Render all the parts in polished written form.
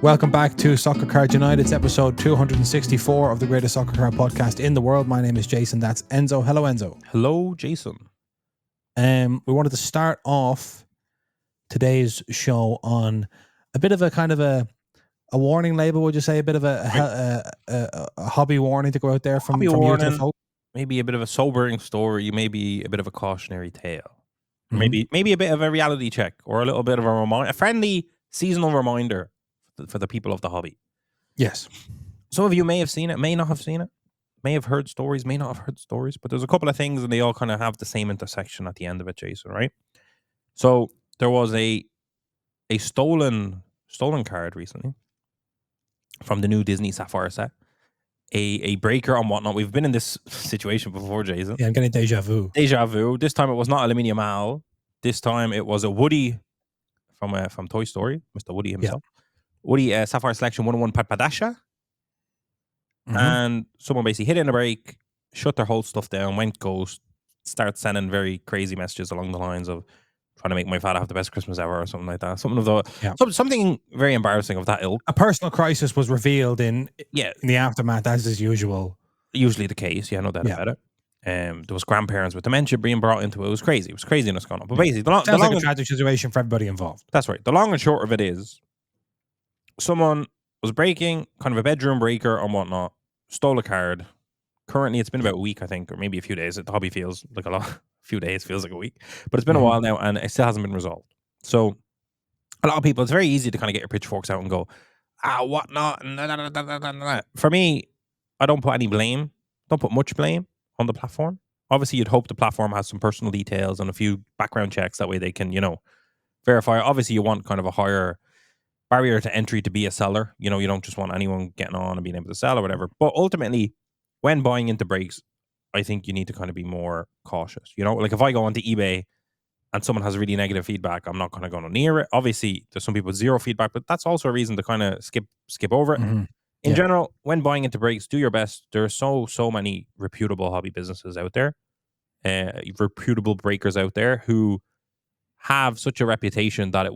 Welcome back to Soccer Card United. It's episode 264 of the greatest soccer card podcast in the world. My name is Jason. That's Enzo. Hello, Enzo. Hello, Jason. We wanted to start off today's show on a bit of a kind of a warning label, would you say? A bit of a hobby warning to go out there from you to the folk? Maybe a bit of a sobering story, maybe a bit of a cautionary tale. Maybe a bit of a reality check or a little bit of a friendly seasonal reminder for the people of the hobby. Yes. Some of you may have seen it, may not have seen it, may have heard stories, may not have heard stories, but there's a couple of things and they all kind of have the same intersection at the end of it, Jason, right? So there was a stolen card recently from the new Disney Sapphire set. A breaker and whatnot. We've been in this situation before, Jason. Yeah, I'm getting deja vu. This time it was not a Yamal. This time it was a Woody from Toy Story, Mr. Woody himself. Yeah. Woody Sapphire Selection 101 Padasha. And someone basically hit in a break, shut their whole stuff down, went ghost, started sending very crazy messages along the lines of trying to make my father have the best Christmas ever or something like that. Something very embarrassing of that ilk. A personal crisis was revealed in the aftermath, as is usual. Usually the case, no doubt about it. There was grandparents with dementia being brought into it. It was crazy. It was craziness going on. But basically, sounds like a tragic situation for everybody involved. That's right. The long and short of it is, someone was breaking kind of a bedroom breaker and whatnot, stole a card. Currently, it's been about a week, I think, or maybe a few days. The hobby feels like a lot. A few days feels like a week, but it's been a while now, and it still hasn't been resolved. So, a lot of people, it's very easy to kind of get your pitchforks out and go, whatnot. For me, I don't put any blame. Don't put much blame on the platform. Obviously, you'd hope the platform has some personal details and a few background checks. That way they can, verify. Obviously, you want kind of a higher barrier to entry to be a seller. You don't just want anyone getting on and being able to sell or whatever. But ultimately, when buying into breaks, I think you need to kind of be more cautious. Like if I go onto eBay and someone has really negative feedback, I'm not going to go near it. Obviously, there's some people with zero feedback, but that's also a reason to kind of skip over it. In general, when buying into breaks, do your best. There are so many reputable hobby businesses out there, reputable breakers out there who have such a reputation that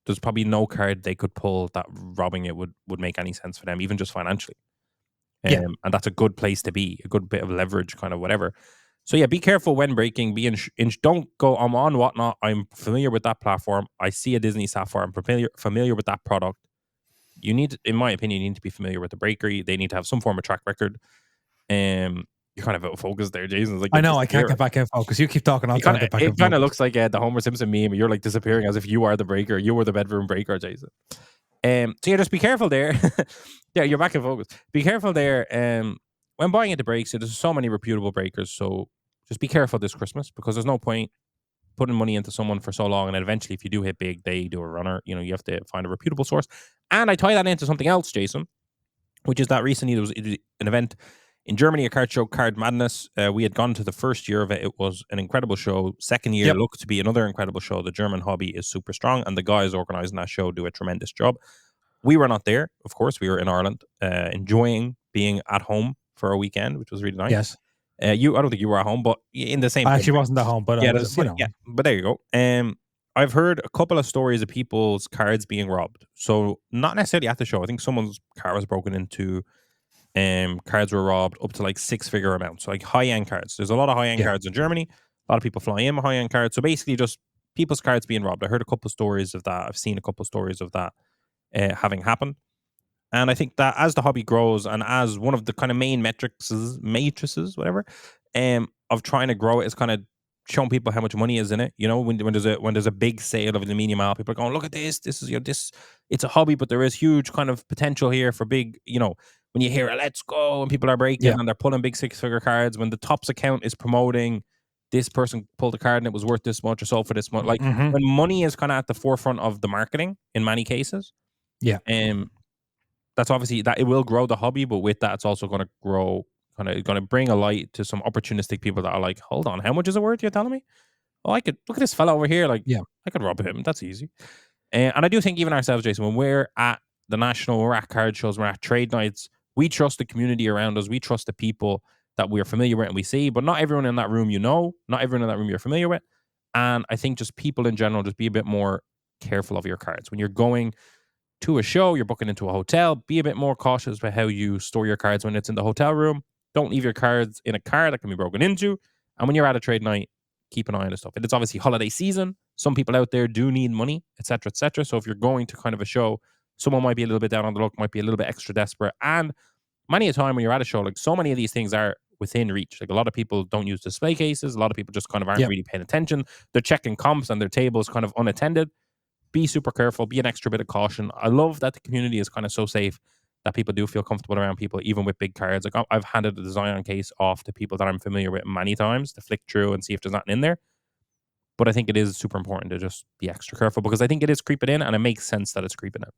there's probably no card they could pull that robbing it would make any sense for them, even just financially. And that's a good place to be, a good bit of leverage, kind of whatever. So be careful when breaking. Don't go, I'm on whatnot. I'm familiar with that platform. I see a Disney Sapphire. I'm familiar with that product. You need, in my opinion, you need to be familiar with the breaker. They need to have some form of track record. You're kind of out of focus there, Jason. Like, I know, I can't get back in focus. You keep talking, I'll try to get back in focus. It kind of looks like the Homer Simpson meme. You're like disappearing as if you are the breaker. You were the bedroom breaker, Jason. Just be careful there. You're back in focus. Be careful there. When buying into breaks, there's so many reputable breakers. So just be careful this Christmas, because there's no point putting money into someone for so long, and eventually, if you do hit big, they do a runner. You have to find a reputable source. And I tie that into something else, Jason, which is that recently there was an event in Germany, a card show, Card Madness. We had gone to the first year of it. It was an incredible show. Second year looked to be another incredible show. The German hobby is super strong, and the guys organizing that show do a tremendous job. We were not there, of course. We were in Ireland, enjoying being at home for a weekend, which was really nice. Yes. I don't think you were at home, but in the same. I actually wasn't at home, but but there you go. I've heard a couple of stories of people's cards being robbed. So not necessarily at the show. I think someone's car was broken into. Cards were robbed up to like 6-figure amounts. So like high-end cards. There's a lot of high-end cards in Germany. A lot of people fly in with high-end cards. So basically just people's cards being robbed. I heard a couple of stories of that. I've seen a couple of stories of that having happened. And I think that as the hobby grows, and as one of the kind of main matrices, whatever, of trying to grow it, is kind of showing people how much money is in it. When there's a big sale of the medium mile, people are going, look at this. This is this. It's a hobby, but there is huge kind of potential here for big. When you hear let's go, and people are breaking and they're pulling big 6-figure cards. When the Topps account is promoting, this person pulled a card and it was worth this much or sold for this much. Like when money is kind of at the forefront of the marketing in many cases. Yeah. That's obviously that it will grow the hobby, but with that, it's also going to grow, going to bring a light to some opportunistic people that are like, hold on, how much is it worth? You're telling me? Oh, I could look at this fella over here. Like, I could rob him. That's easy. And I do think even ourselves, Jason, when we're at the national, we're at card shows, we're at trade nights, we trust the community around us. We trust the people that we're familiar with and we see, but not everyone in that room, not everyone in that room you're familiar with. And I think just people in general, just be a bit more careful of your cards when you're going to a show, you're booking into a hotel, be a bit more cautious about how you store your cards when it's in the hotel room. Don't leave your cards in a car that can be broken into. And when you're at a trade night, keep an eye on the stuff. And it's obviously holiday season. Some people out there do need money, etc., etc. So if you're going to kind of a show, someone might be a little bit down on the luck, might be a little bit extra desperate. And many a time when you're at a show, like so many of these things are within reach. Like a lot of people don't use display cases. A lot of people just kind of aren't really paying attention. They're checking comps and their tables kind of unattended. Be super careful. Be an extra bit of caution. I love that the community is kind of so safe that people do feel comfortable around people, even with big cards. Like I've handed the Zion case off to people that I'm familiar with many times to flick through and see if there's nothing in there. But I think it is super important to just be extra careful because I think it is creeping in, and it makes sense that it's creeping in.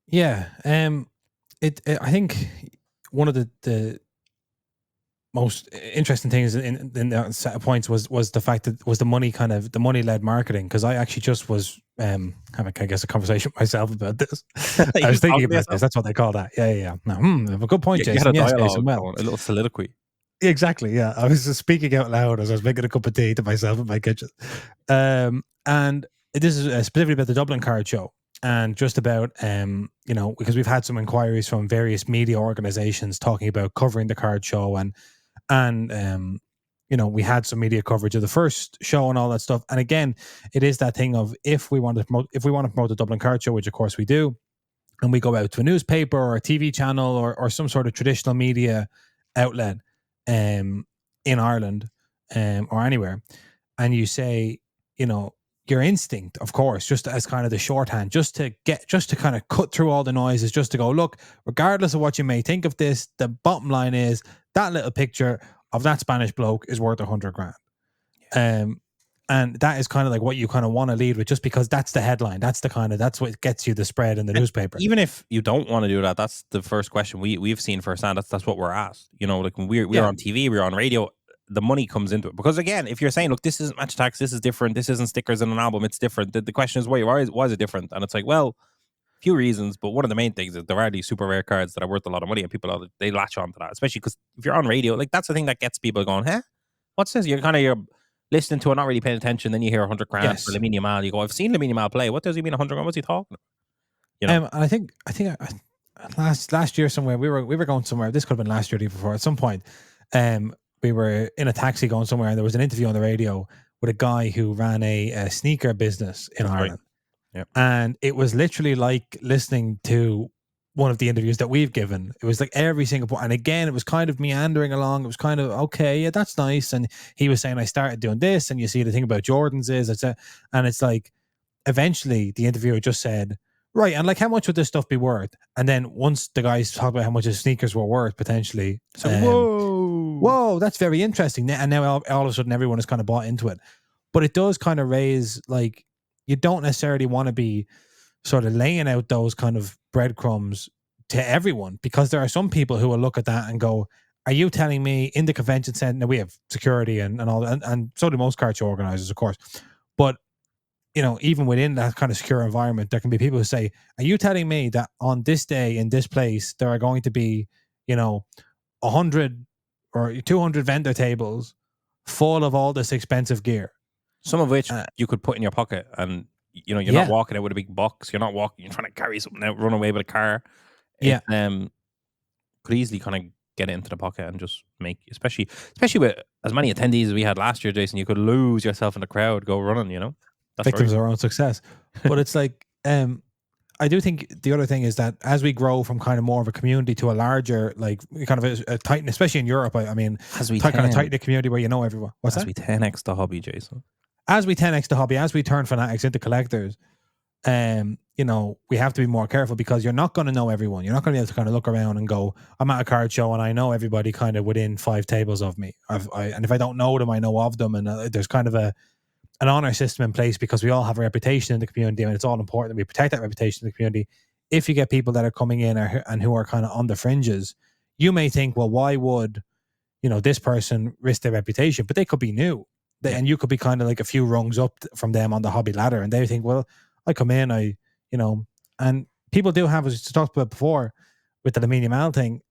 Yeah. I think one of the most interesting things in that set of points was the fact that was the money led marketing, because I actually just was having, I guess, a conversation with myself about this. I was thinking about this. That's what they call that. Yeah. No, I have a good point, Jason. You had a yes, dialogue, Jason. Well, a little soliloquy. Exactly. Yeah, I was just speaking out loud as I was making a cup of tea to myself in my kitchen, and this is specifically about the Dublin Card Show. And just about, because we've had some inquiries from various media organizations talking about covering the card show, and we had some media coverage of the first show and all that stuff. And again, it is that thing of if we want to promote the Dublin Card Show, which of course we do, and we go out to a newspaper or a TV channel or some sort of traditional media outlet in Ireland or anywhere, and you say, your instinct, of course, just as kind of the shorthand, just to kind of cut through all the noises, just to go, look, regardless of what you may think of this, the bottom line is that little picture of that Spanish bloke is worth 100 grand. And that is kind of like what you kind of want to lead with, just because that's the headline. That's what gets you the spread in the newspaper. Even if you don't want to do that, that's the first question we've seen firsthand. That's what we're asked. Like when we're on TV, we're on radio, the money comes into it. Because again, if you're saying, look, this isn't match tax, this is different, this isn't stickers in an album, it's different. The question is, why is it different? And it's like, well, a few reasons, but one of the main things is there are these super rare cards that are worth a lot of money, and people they latch on to that, especially because if you're on radio, like that's the thing that gets people going, huh? What's this? You're listening to it, not really paying attention, then you hear 100 grand for Lamine Yamal. You go, I've seen Lamine Yamal play. What does he mean 100 grand? What's he talking about? And I think last year somewhere we were going somewhere. This could have been last year or before. At some point, we were in a taxi going somewhere, and there was an interview on the radio with a guy who ran a sneaker business in Ireland. Right. Yep. And it was literally like listening to one of the interviews that we've given. It was like every single point. And again, it was kind of meandering along. It was kind of, okay, yeah, that's nice. And he was saying, I started doing this. And you see the thing about Jordans is, and it's like, eventually the interviewer just said, right, and like, how much would this stuff be worth? And then once the guys talk about how much his sneakers were worth, potentially, so whoa, that's very interesting. And now all of a sudden everyone is kind of bought into it. But it does kind of raise, like, you don't necessarily want to be sort of laying out those kind of breadcrumbs to everyone, because there are some people who will look at that and go, are you telling me in the convention center, we have security and all that, and so do most card show organizers, of course. But, even within that kind of secure environment, there can be people who say, are you telling me that on this day in this place, there are going to be, 100 or 200 vendor tables full of all this expensive gear? Some of which you could put in your pocket, and you're not walking out with a big box. You're not walking. You're trying to carry something out, run away with a car. It, could easily kind of get it into the pocket and just make, especially with as many attendees as we had last year, Jason. You could lose yourself in the crowd, go running. That's victims of our own success. But it's like, I do think the other thing is that as we grow from kind of more of a community to a larger, like kind of a tight, especially in Europe, I mean, as we kind of tighten the community where everyone. As we 10x the hobby, Jason. As we 10x the hobby, as we turn Fanatics into collectors, we have to be more careful, because you're not going to know everyone. You're not going to be able to kind of look around and go, I'm at a card show and I know everybody kind of within 5 tables of me. And if I don't know them, I know of them. And there's kind of an honor system in place, because we all have a reputation in the community, and it's all important that we protect that reputation in the community. If you get people that are coming in and who are kind of on the fringes, you may think, well, why would, this person risk their reputation? But they could be new. And you could be kind of like a few rungs up from them on the hobby ladder, and they think, well, I come in, and people do have, as we talked about before with the Lamine Yamal thing,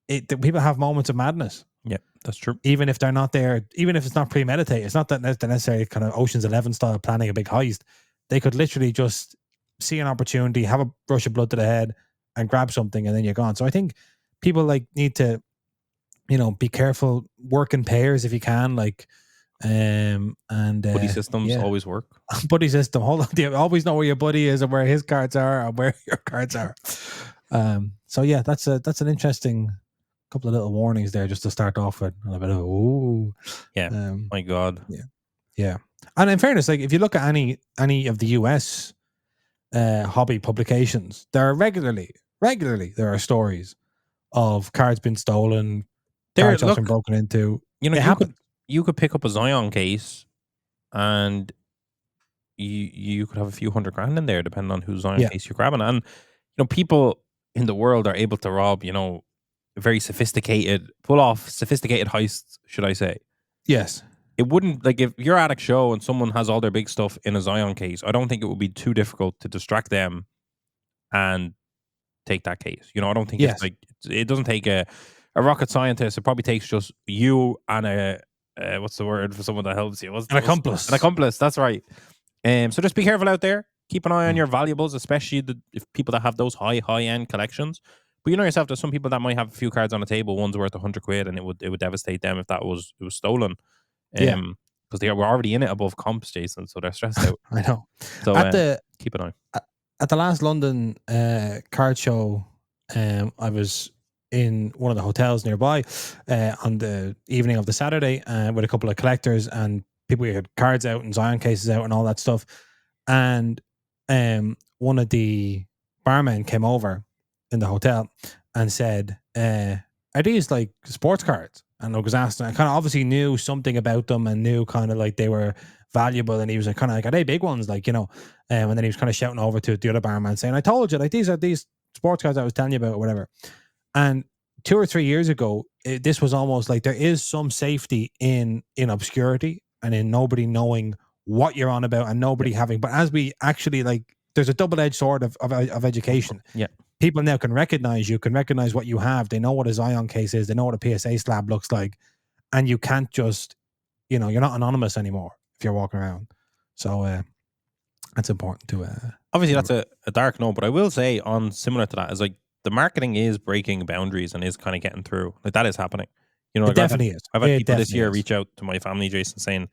people have moments of madness. Yeah, that's true. Even if they're not there, even if it's not premeditated, it's not that they're necessarily kind of Ocean's 11 style planning a big heist. They could literally just see an opportunity, have a rush of blood to the head, and grab something, and then you're gone. So I think people like need to, be careful, work in pairs if you can, like, and Buddy systems always work. Buddy system. Hold on, you always know where your buddy is and where his cards are and where your cards are. So yeah, that's an interesting couple of little warnings there just to start off with. A bit of ooh, my God, yeah. And in fairness, like if you look at any of the US hobby publications, there are regularly there are stories of cards being stolen, cards being broken into. You could pick up a Zion case, and you could have a few $100,000 in there, depending on whose Zion case you're grabbing. And people in the world are able to rob, pull off sophisticated heists, should I say? Yes. It wouldn't, like, if you're at a show and someone has all their big stuff in a Zion case, I don't think it would be too difficult to distract them and take that case. I don't think it's like, it doesn't take a rocket scientist. It probably takes just you and a what's the word for someone that helps you? An accomplice. An accomplice, that's right. So just be careful out there. Keep an eye on your valuables, especially if people that have those high end collections. But you know yourself, there's some people that might have a few cards on the table. One's worth £100, and it would devastate them if it was stolen. Because they were already in it above comps, Jason, so they're stressed out. I know. So keep an eye. At the last London card show, I was in one of the hotels nearby on the evening of the Saturday with a couple of collectors and people who had cards out and Zion cases out and all that stuff. And one of the barmen came over in the hotel and said, are these like sports cards? And I was asked, I kind of obviously knew something about them and knew kind of like they were valuable. And he was like, kind of like, are they big ones? Like, and then he was kind of shouting over to the other barman saying, I told you, like, these are these sports cards I was telling you about or whatever. And 2 or 3 years ago, this was almost like there is some safety in obscurity and in nobody knowing what you're on about and nobody having, but as we actually like, there's a double-edged sword of education. Yeah. People now can recognize what you have. They know what a Zion case is. They know what a PSA slab looks like. And you can't just, you're not anonymous anymore if you're walking around. So that's important to... Obviously, that's a dark note, but I will say on similar to that is like the marketing is breaking boundaries and is kind of getting through. Like that is happening. It definitely is. I've had people this year reach out to my family, Jason, saying,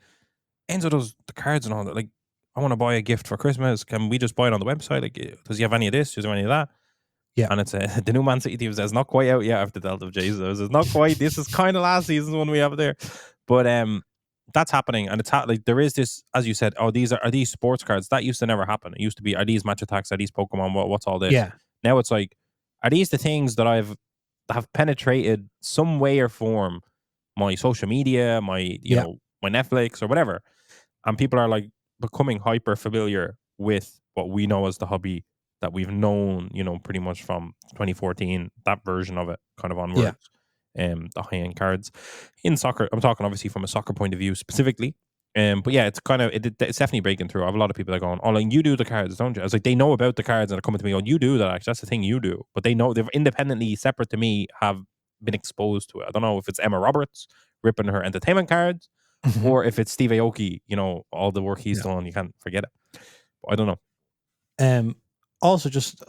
Enzo does the cards and all that. Like, I want to buy a gift for Christmas. Can we just buy it on the website? Like, does he have any of this? Does he have any of that? Yeah. And it's the new Man City team says not quite out yet after Delta of Jason. It's not quite. This is kind of last season's one we have there. But that's happening. And it's like there is this, as you said, are these sports cards? That used to never happen. It used to be, are these match attacks? Are these Pokemon? What's all this? Yeah. Now it's like, are these the things that have penetrated some way or form my social media, my my Netflix or whatever, and people are like becoming hyper familiar with what we know as the hobby that we've known, pretty much from 2014, that version of it kind of onwards. The high-end cards in soccer. I'm talking obviously from a soccer point of view specifically. But yeah, it's kind of it's definitely breaking through. I have a lot of people that are going, oh, like, you do the cards, don't you? I was like, they know about the cards and they're coming to me going, you do that, actually, that's the thing you do. But they know, they've independently, separate to me, have been exposed to it. I don't know if it's Emma Roberts ripping her entertainment cards or if it's Steve Aoki, all the work he's done, you can't forget it. But I don't know. Also, just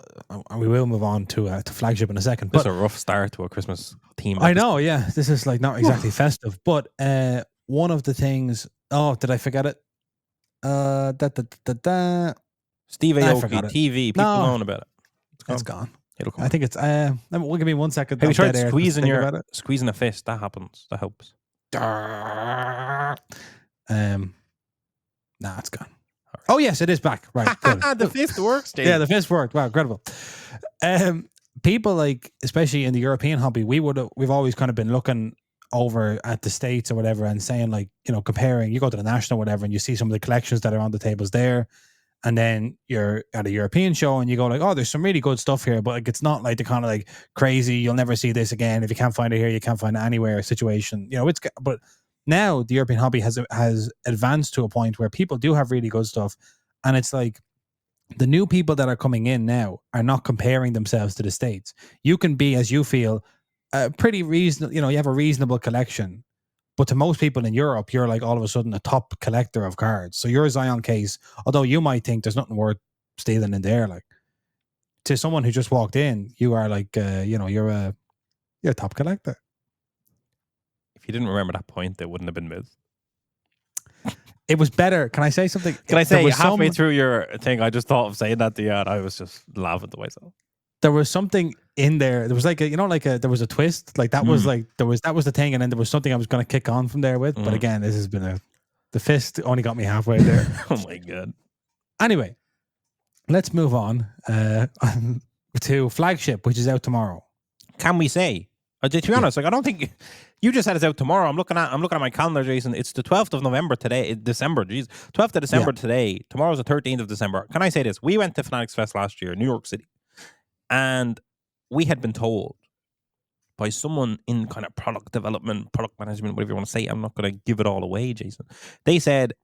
we will move on to Flagship in a second. But it's a rough start to a Christmas theme. I know, yeah. This is like not exactly festive, but one of the things. Oh, did I forget it? Steve Aoki TV. People know about it. It's gone. It'll come. I think it's. Well, give me 1 second. Have you tried squeezing a fist? That happens. That helps. Nah, it's gone. Oh yes, it is back. Right. The fist works, Dave. Yeah, the fist worked. Wow, incredible. People like, especially in the European hobby, we've always kind of been looking over at the States or whatever and saying, like, comparing, you go to the National or whatever and you see some of the collections that are on the tables there, and then you're at a European show and you go like, oh, there's some really good stuff here, but like it's not like the kind of like crazy, you'll never see this again, if you can't find it here you can't find it anywhere situation. But now the European hobby has advanced to a point where people do have really good stuff, and it's like the new people that are coming in now are not comparing themselves to the States. You can be, as you feel, pretty reasonable, you have a reasonable collection, but to most people in Europe, you're like all of a sudden a top collector of cards. So your Zion case, although you might think there's nothing worth stealing in there. Like, to someone who just walked in, you are like, you're a top collector. If you didn't remember that point, they wouldn't have been missed. It was better. Can I say something? Can I say, halfway through your thing, I just thought of saying that to you, and I was just laughing to myself. There was something in there. There was like there was a twist. Like that was like that was the thing, and then there was something I was going to kick on from there with. But again, this has been the fist only got me halfway there. Oh my god. Anyway, let's move on to Flagship, which is out tomorrow. Can we say? To be honest, like I don't think you just said it's out tomorrow. I'm looking at my calendar, Jason. It's the 12th of November today. December, jeez, 12th of December today. Tomorrow's the 13th of December. Can I say this? We went to Fanatics Fest last year, New York City, and we had been told by someone in kind of product development, product management, whatever you want to say. I'm not going to give it all away, Jason. They said,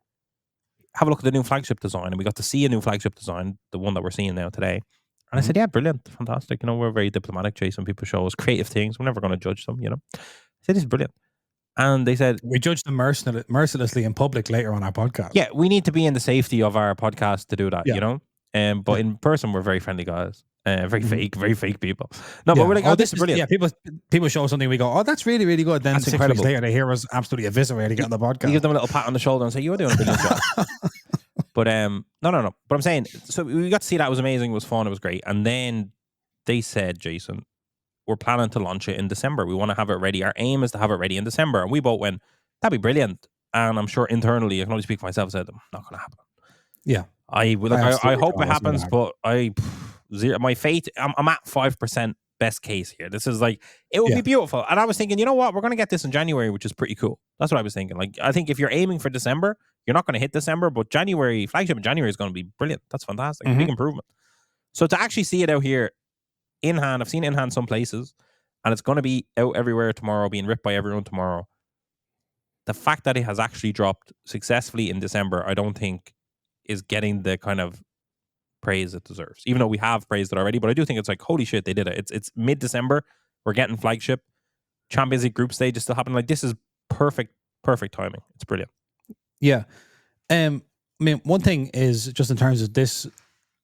have a look at the new Flagship design, and we got to see a new Flagship design, the one that we're seeing now today. And I said, yeah, brilliant, fantastic. We're very diplomatic, Jason. People show us creative things. We're never going to judge them, I said, this is brilliant. And they said, we judge them mercilessly in public later on our podcast. Yeah, we need to be in the safety of our podcast to do that, But in person, we're very friendly guys. Very fake people. No, but we're like, this is brilliant. Yeah, people show something, we go, oh, that's really, really good. Then that's 6 incredible. weeks later, they hear us absolutely eviscerating it on the podcast. You give them a little pat on the shoulder and say, you're doing a brilliant job. But no. But I'm saying, so we got to see that. It was amazing. It was fun. It was great. And then they said, Jason, we're planning to launch it in December. We want to have it ready. Our aim is to have it ready in December. And we both went, that'd be brilliant. And I'm sure internally, I can only speak for myself, said, not going to happen. Yeah. I hope it happens, but my faith, I'm at 5% best case here. This is like, it would be beautiful. And I was thinking, you know what? We're going to get this in January, which is pretty cool. That's what I was thinking. Like, I think if you're aiming for December, you're not going to hit December, but Flagship in January is going to be brilliant. That's fantastic. Big improvement. So to actually see it out here in hand, I've seen it in hand some places, and it's going to be out everywhere tomorrow, being ripped by everyone tomorrow. The fact that it has actually dropped successfully in December, I don't think is getting the kind of praise it deserves, even though we have praised it already. But I do think it's like, holy shit, they did it. It's mid-December. We're getting Flagship. Champions League group stage is still happening. Like, this is perfect timing. It's brilliant. Yeah. I mean, one thing is just in terms of this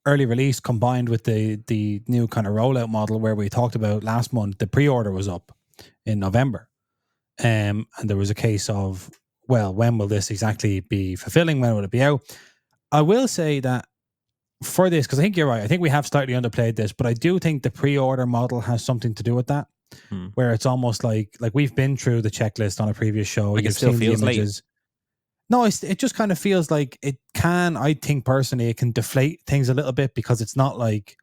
early release combined with the new kind of rollout model where we talked about last month, the pre-order was up in November. And there was a case of, well, when will this exactly be fulfilling? When will it be out? I will say that for this, because I think you're right, I think we have slightly underplayed this, but I do think the pre-order model has something to do with that, where it's almost like we've been through the checklist on a previous show. Like, it still feels late. No, it just kind of feels like it can, I think personally, it can deflate things a little bit because it's not like,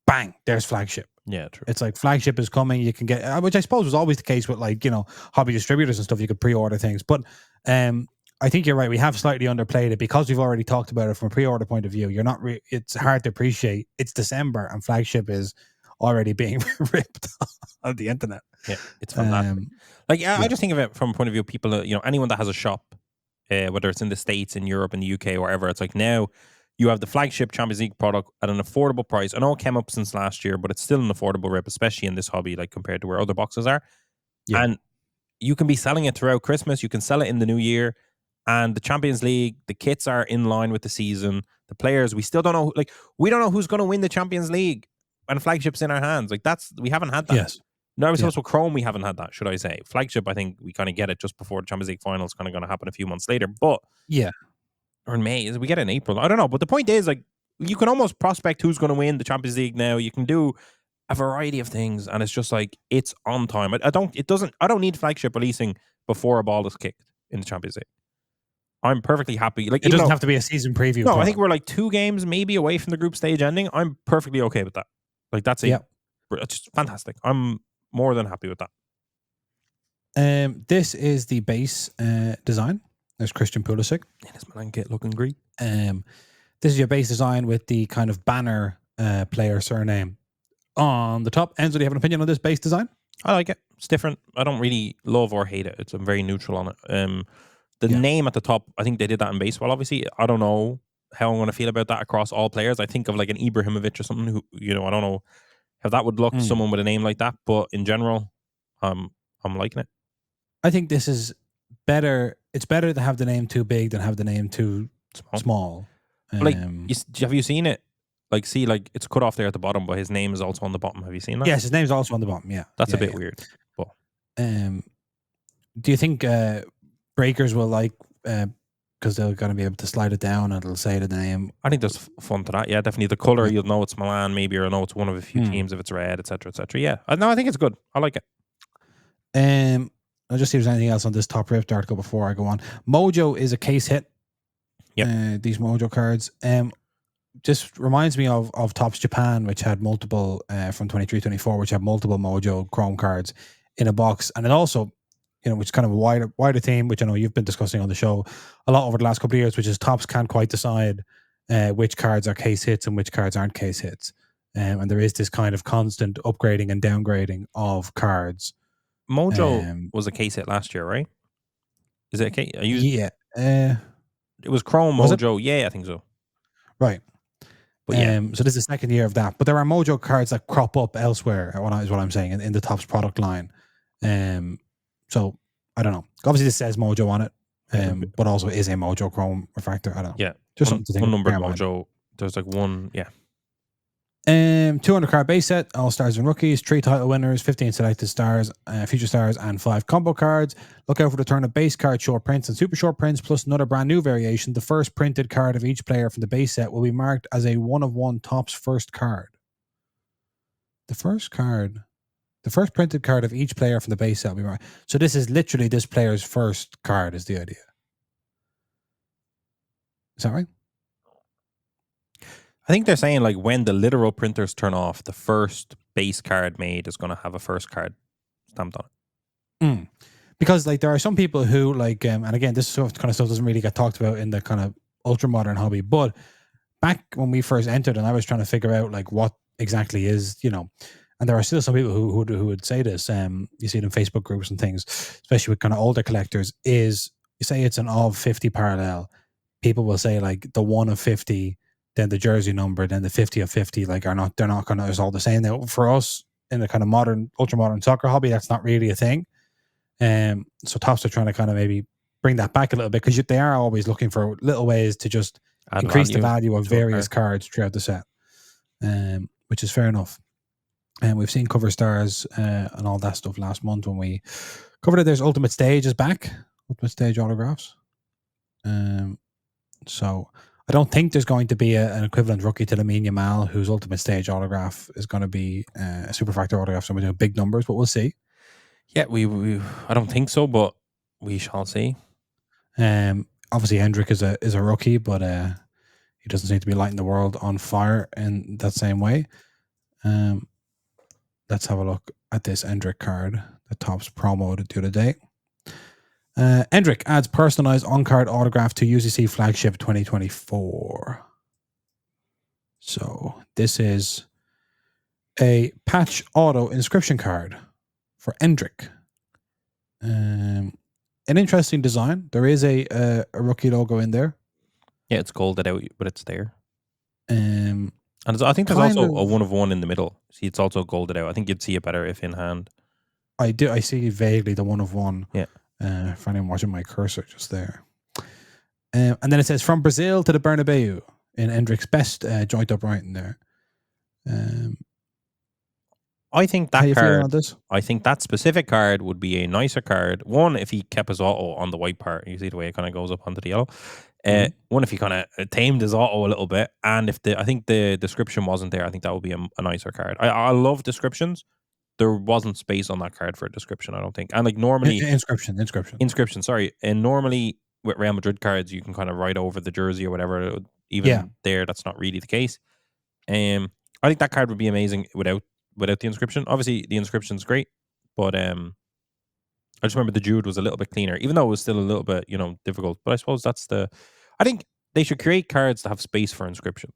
bang, there's Flagship. Yeah, true. It's like Flagship is coming, you can get, which I suppose was always the case with like, hobby distributors and stuff, you could pre-order things. But I think you're right, we have slightly underplayed it because we've already talked about it from a pre-order point of view. It's hard to appreciate. It's December and Flagship is already being ripped on the internet. Yeah, it's fantastic. I just think of it from a point of view of people, anyone that has a shop, whether it's in the States, in Europe, in the UK, or wherever, it's like now you have the Flagship Champions League product at an affordable price. I know it came up since last year, but it's still an affordable rip, especially in this hobby, like compared to where other boxes are. Yeah. And you can be selling it throughout Christmas. You can sell it in the new year. And the Champions League, the kits are in line with the season. The players, we still don't know. Like, we don't know who's going to win the Champions League when Flagship's in our hands. Like, we haven't had that. Yes. No, I was supposed to Chrome, we haven't had that, should I say. Flagship, I think we kind of get it just before the Champions League final is kind of going to happen a few months later. But yeah, or in May, we get it in April. I don't know. But the point is, like, you can almost prospect who's going to win the Champions League now. You can do a variety of things, and it's just like, it's on time. I don't need Flagship releasing before a ball is kicked in the Champions League. I'm perfectly happy. Like, it doesn't have to be a season preview. No, I think we're like 2 games maybe away from the group stage ending. I'm perfectly okay with that. Like, that's it. Yeah. It's just fantastic. I'm more than happy with that. This is the base design. There's Christian Pulisic in his blanket, looking great. This is your base design with the kind of banner player surname on the top. Enzo, do you have an opinion on this base design? I like it. It's different. I don't really love or hate it. I'm very neutral on it. The name at the top, I think they did that in baseball, obviously. I don't know how I'm going to feel about that across all players. I think of like an Ibrahimovic or something who, I don't know how that would look, someone with a name like that. But in general, I'm liking it. I think this is better. It's better to have the name too big than have the name too small. Like, have you seen it? Like, see, like it's cut off there at the bottom, but his name is also on the bottom. Have you seen that? Yes, his name's also on the bottom. Yeah, That's yeah, a bit yeah. weird. But Do you think breakers will like because they're going to be able to slide it down and it'll say the name? I think there's fun to that. Yeah, definitely. The color, Yeah. you'll know it's Milan, maybe, or know it's one of a few teams if it's red, etc., etc. Yeah, no, I think it's good. I like it. I'll just see if there's anything else on this top rift article before I go on. Mojo is a case hit. Yeah, these Mojo cards. Just reminds me of Topps Japan, which had multiple from 23-24, which had multiple Mojo Chrome cards in a box, and it also, which is kind of a wider theme, which I know you've been discussing on the show a lot over the last couple of years, which is Topps can't quite decide which cards are case hits and which cards aren't case hits, and there is this kind of constant upgrading and downgrading of cards. Mojo was a case hit last year, right? Is it a case? Yeah. It was Chrome Mojo. Yeah, I think so. Right. But yeah. So this is the second year of that. But there are Mojo cards that crop up elsewhere, is what I'm saying, in the Topps product line. So I don't know. Obviously, this says Mojo on it, but also is a Mojo Chrome refractor. I don't know. Yeah. Just something to think one numbered about. Mojo. There's like one, yeah. 200 card base set, all stars and rookies, 3 title winners, 15 selected stars, future stars, and 5 combo cards. Look out for the turn of base card short prints and super short prints, plus another brand new variation. The first printed card of each player from the base set will be marked as a 1/1 Topps first card. The first printed card of each player from the base set will be marked. So this is literally this player's first card is the idea. Is that right? I think they're saying like when the literal printers turn off, the first base card made is going to have a first card stamped on it. Because like there are some people who like, and again, this kind of stuff doesn't really get talked about in the kind of ultra modern hobby. But back when we first entered, and I was trying to figure out like what exactly is, and there are still some people who would say this. You see it in Facebook groups and things, especially with kind of older collectors. Is you say it's an of 50 parallel, people will say like the 1 of 50. Then the jersey number, then the 50 of 50, like they're not going to, it's all the same. Now, for us in the kind of modern, ultra modern soccer hobby, that's not really a thing. So Topps are trying to kind of maybe bring that back a little bit because they are always looking for little ways to just increase the value of various cards throughout the set, which is fair enough. And we've seen cover stars and all that stuff last month when we covered it. There's Ultimate Stage is back, Ultimate Stage autographs. So I don't think there's going to be an equivalent rookie to Lamine Yamal, whose Ultimate Stage autograph is going to be a super factor autograph. So we're doing big numbers, but we'll see. Yeah, we I don't think so, but we shall see. Obviously, Endrick is a rookie, but he doesn't seem to be lighting the world on fire in that same way. Let's have a look at this Endrick card that Topps promoted the other day. Endrick adds personalized on-card autograph to UCC Flagship 2024. So this is a patch auto inscription card for Endrick. An interesting design. There is a rookie logo in there. Yeah, it's golded out, but it's there. And I think there's also a 1/1 in the middle. See, it's also golded out. I think you'd see it better if in hand. I do. I see vaguely the 1/1. Yeah. If I'm watching my cursor just there. And then it says from Brazil to the Bernabeu in Endrick's best joint upright in there. I think that card. On this? I think that specific card would be a nicer card. One, if he kept his auto on the white part, you see the way it kind of goes up onto the yellow. One, if he kind of tamed his auto a little bit, and if I think the description wasn't there, I think that would be a nicer card. I love descriptions. There wasn't space on that card for a description, I don't think. And like normally inscription. Sorry, and normally with Real Madrid cards, you can kind of write over the jersey or whatever. Even there, that's not really the case. I think that card would be amazing without the inscription. Obviously, the inscription's great, but I just remember the Jude was a little bit cleaner, even though it was still a little bit, difficult. But I suppose I think they should create cards that have space for inscriptions.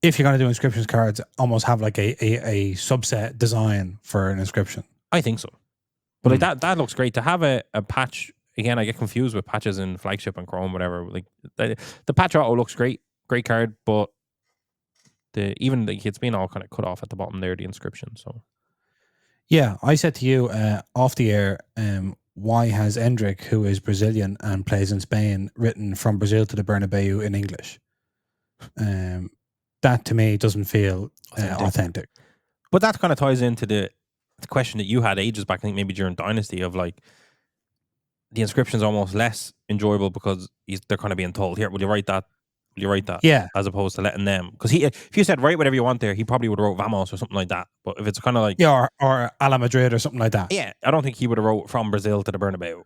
If you're going to do inscriptions cards, almost have like a subset design for an inscription. I think so. But like that looks great. To have a patch, again, I get confused with patches in Flagship and Chrome, whatever. Like the patch auto looks great card, but it's been all kind of cut off at the bottom there, the inscription. So yeah, I said to you off the air, why has Endrick, who is Brazilian and plays in Spain, written from Brazil to the Bernabeu in English? that to me doesn't feel authentic. But that kind of ties into the question that you had ages back, I think maybe during Dynasty, of like the inscription's almost less enjoyable because they're kind of being told, here, will you write that? Will you write that? Yeah. As opposed to letting them. Because if you said write whatever you want there, he probably would have wrote Vamos or something like that. But if it's kind of like... Yeah, or a la Madrid or something like that. Yeah, I don't think he would have wrote from Brazil to the Bernabeu.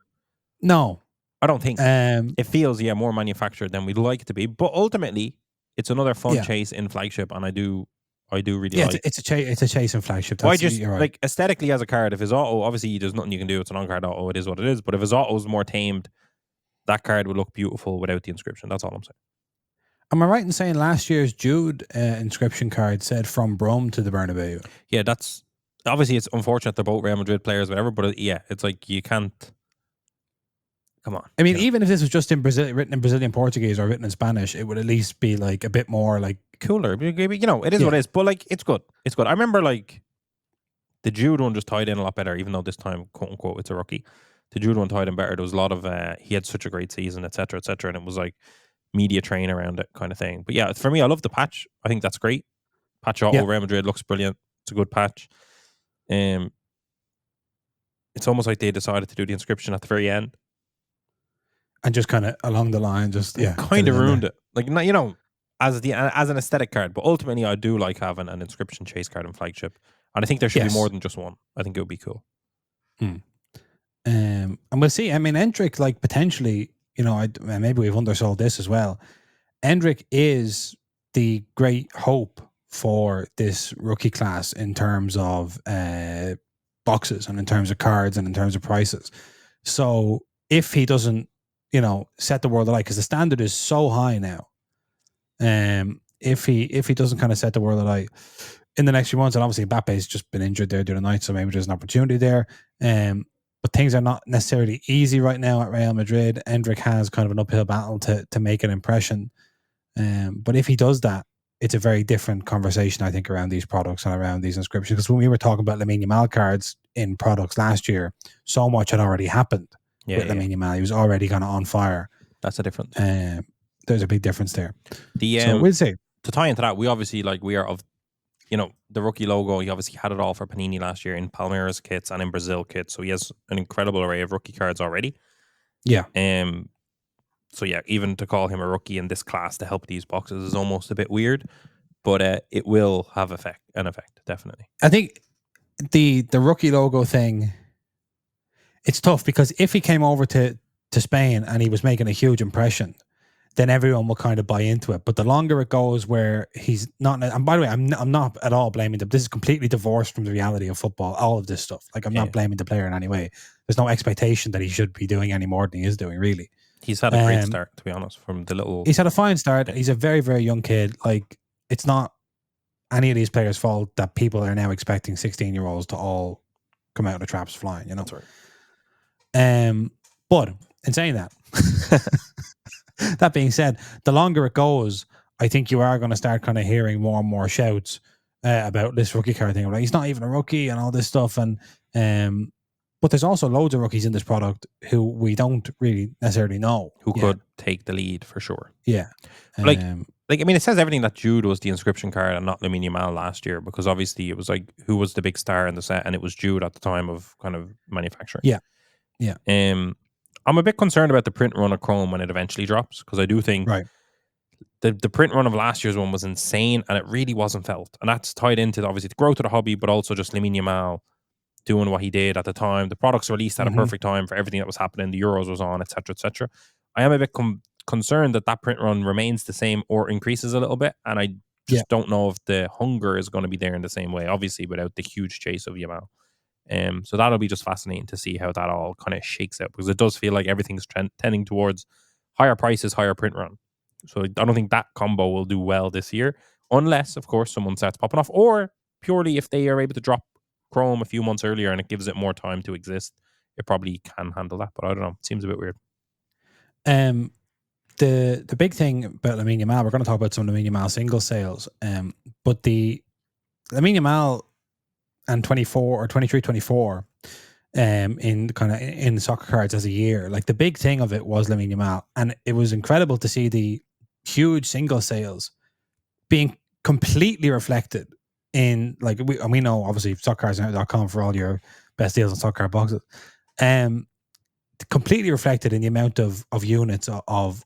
No. I don't think. It feels, more manufactured than we'd like it to be. But ultimately, it's another fun chase in Flagship, and I do really like. It's a chase in Flagship. That's, you're right. Like aesthetically as a card, if his auto, obviously there's nothing you can do. It's an on-card auto. It is what it is. But if his auto's more tamed, that card would look beautiful without the inscription. That's all I'm saying. Am I right in saying last year's Jude inscription card said from Brum to the Bernabeu? Yeah, that's obviously it's unfortunate they're both Real Madrid players, whatever. But it's like you can't. Come on. I mean, even if this was just in Brazil, written in Brazilian Portuguese or written in Spanish, it would at least be like a bit more like cooler. It is what it is. But like, it's good. It's good. I remember like the Jude one just tied in a lot better, even though this time, quote unquote, it's a rookie. The Jude one tied in better. There was a lot of he had such a great season, etc., etc., and it was like media train around it kind of thing. But yeah, for me, I love the patch. I think that's great. Patch auto Real Madrid looks brilliant. It's a good patch. It's almost like they decided to do the inscription at the very end. And just kind of along the line, kind of ruined it. Like, as an aesthetic card. But ultimately, I do like having an inscription chase card in Flagship, and I think there should be more than just one. I think it would be cool. And we'll see. I mean, Endrick, like potentially, maybe we've undersold this as well. Endrick is the great hope for this rookie class in terms of boxes and in terms of cards and in terms of prices. So if he doesn't, set the world alight, because the standard is so high now. If he doesn't kind of set the world alight in the next few months, and obviously Mbappe's just been injured there during the night, so maybe there's an opportunity there. But things are not necessarily easy right now at Real Madrid. Endrick has kind of an uphill battle to make an impression. But if he does that, it's a very different conversation, I think, around these products and around these inscriptions. Because when we were talking about Lamine Yamal cards in products last year, so much had already happened with Lamine Yamal. He was already kind of on fire. That's a difference. There's a big difference there. So we'll see. To tie into that, we obviously we are of, the rookie logo. He obviously had it all for Panini last year in Palmeiras kits and in Brazil kits. So he has an incredible array of rookie cards already. Yeah. So yeah, even to call him a rookie in this class to help these boxes is almost a bit weird, but it will have an effect, definitely. I think the rookie logo thing, it's tough because if he came over to Spain and he was making a huge impression, then everyone will kind of buy into it. But the longer it goes where he's not, and by the way, I'm not at all blaming them. This is completely divorced from the reality of football, all of this stuff. Like, I'm not blaming the player in any way. There's no expectation that he should be doing any more than he is doing, really. He's had a great start, to be honest, from the little... He's had a fine start. He's a very, very young kid. Like, it's not any of these players' fault that people are now expecting 16-year-olds to all come out of the traps flying, That's right. But in saying that, that being said, the longer it goes, I think you are going to start kind of hearing more and more shouts about this rookie card thing. Like, he's not even a rookie and all this stuff. And but there's also loads of rookies in this product who we don't really necessarily know who could take the lead for sure. Yeah, I mean, it says everything that Jude was the inscription card and not Lamine Yamal last year, because obviously it was like who was the big star in the set, and it was Jude at the time of kind of manufacturing. Yeah. I'm a bit concerned about the print run of Chrome when it eventually drops, because I do think the print run of last year's one was insane and it really wasn't felt. And that's tied into, obviously, the growth of the hobby, but also just Lamine Yamal doing what he did at the time. The product's released at a perfect time for everything that was happening. The Euros was on, etc., etc. I am a bit concerned that print run remains the same or increases a little bit. And I just don't know if the hunger is going to be there in the same way, obviously, without the huge chase of Yamal. So that'll be just fascinating to see how that all kind of shakes out, because it does feel like everything's tending towards higher prices, higher print run. So I don't think that combo will do well this year, unless, of course, someone starts popping off, or purely if they are able to drop Chrome a few months earlier and it gives it more time to exist, it probably can handle that. But I don't know. It seems a bit weird. The big thing about Lamine Yamal, we're going to talk about some Lamine Yamal single sales, but the Lamine Yamal and 24 or 23-24 in soccer cards as a year, like the big thing of it was Lamine Yamal, and it was incredible to see the huge single sales being completely reflected in, like, we know obviously stockcarsnet.com for all your best deals on stock car boxes. Completely reflected in the amount of units of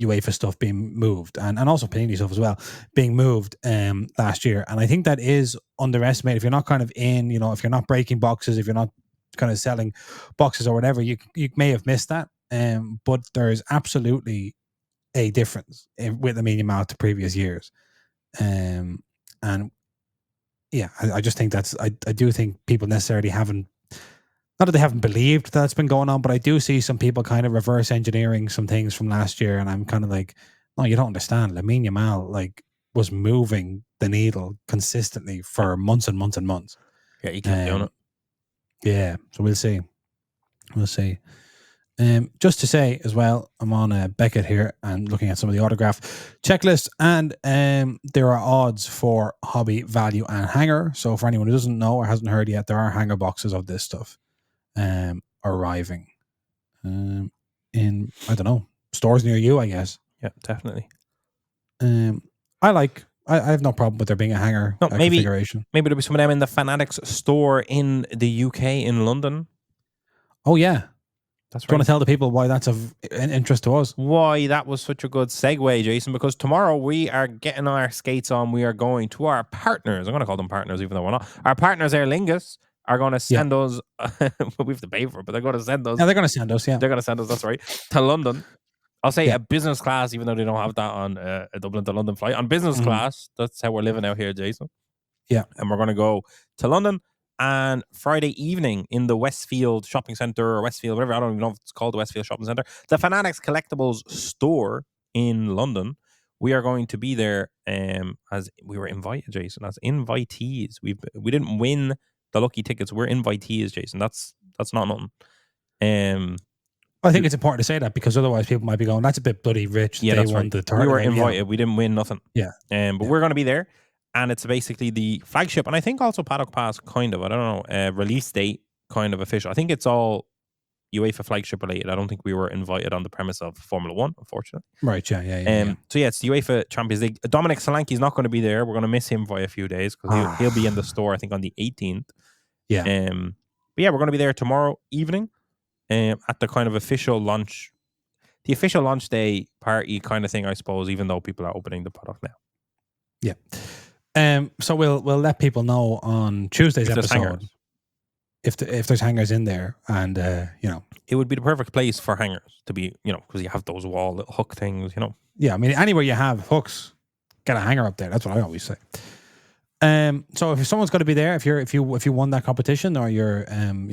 UEFA stuff being moved, and also Panini stuff as well being moved last year. And I think that is underestimated. If you're not kind of in, if you're not breaking boxes, if you're not kind of selling boxes or whatever, you may have missed that. But there's absolutely a difference with Lamine Yamal to previous years. And yeah, I just think I do think people necessarily haven't, not that they haven't believed that's been going on, but I do see some people kind of reverse engineering some things from last year, and I'm kind of like, no, you don't understand. Lamine Yamal was moving the needle consistently for months and months and months. Yeah, he kept doing it. Yeah, so we'll see. We'll see. Just to say as well, I'm on Beckett here and looking at some of the autograph checklist, and there are odds for hobby, value, and hanger. So for anyone who doesn't know or hasn't heard yet, there are hanger boxes of this stuff arriving in, I don't know, stores near you, I guess. Yeah, definitely. I have no problem with there being a hanger configuration. Maybe there'll be some of them in the Fanatics store in the UK in London. Oh yeah. That's right. Do you want to tell the people why that's of interest to us? Why that was such a good segue, Jason, because tomorrow we are getting our skates on. We are going to our partners. I'm going to call them partners, even though we're not. Our partners, Aer Lingus, are going to send us, we have to pay for it, but they're going to send us. Yeah, they're going to send us, yeah. They're going to send us, that's right, to London. I'll say a business class, even though they don't have that on a Dublin to London flight. On business class, that's how we're living out here, Jason. Yeah. And we're going to go to London. And Friday evening in the Westfield Shopping Centre, or Westfield, whatever, I don't even know if it's called the Westfield Shopping Centre, the Fanatics Collectibles store in London. We are going to be there as we were invited, Jason, as invitees. We didn't win the lucky tickets. We're invitees, Jason. That's not nothing. I think it's important to say that, because otherwise people might be going, that's a bit bloody rich. Yeah, they that's won right. The tournament. We were invited. Yeah. We didn't win nothing. Yeah. But we're going to be there. And it's basically the Flagship, and I think also Paddock Pass, kind of, I don't know, release date kind of official. I think it's all UEFA Flagship related. I don't think we were invited on the premise of Formula 1, unfortunately. Right, yeah. So yeah, it's the UEFA Champions League. Dominic Solanke's not going to be there. We're going to miss him for a few days, because he'll be in the store, I think, on the 18th. Yeah. But yeah, we're going to be there tomorrow evening at the kind of official launch, the official launch day party kind of thing, I suppose, even though people are opening the product now. Yeah. So we'll let people know on Tuesday's episode if there's hangers in there, and it would be the perfect place for hangers to be, because you have those wall little hook things, Yeah, I mean, anywhere you have hooks, get a hanger up there. That's what I always say. So if someone's going to be there, if you won that competition, or you're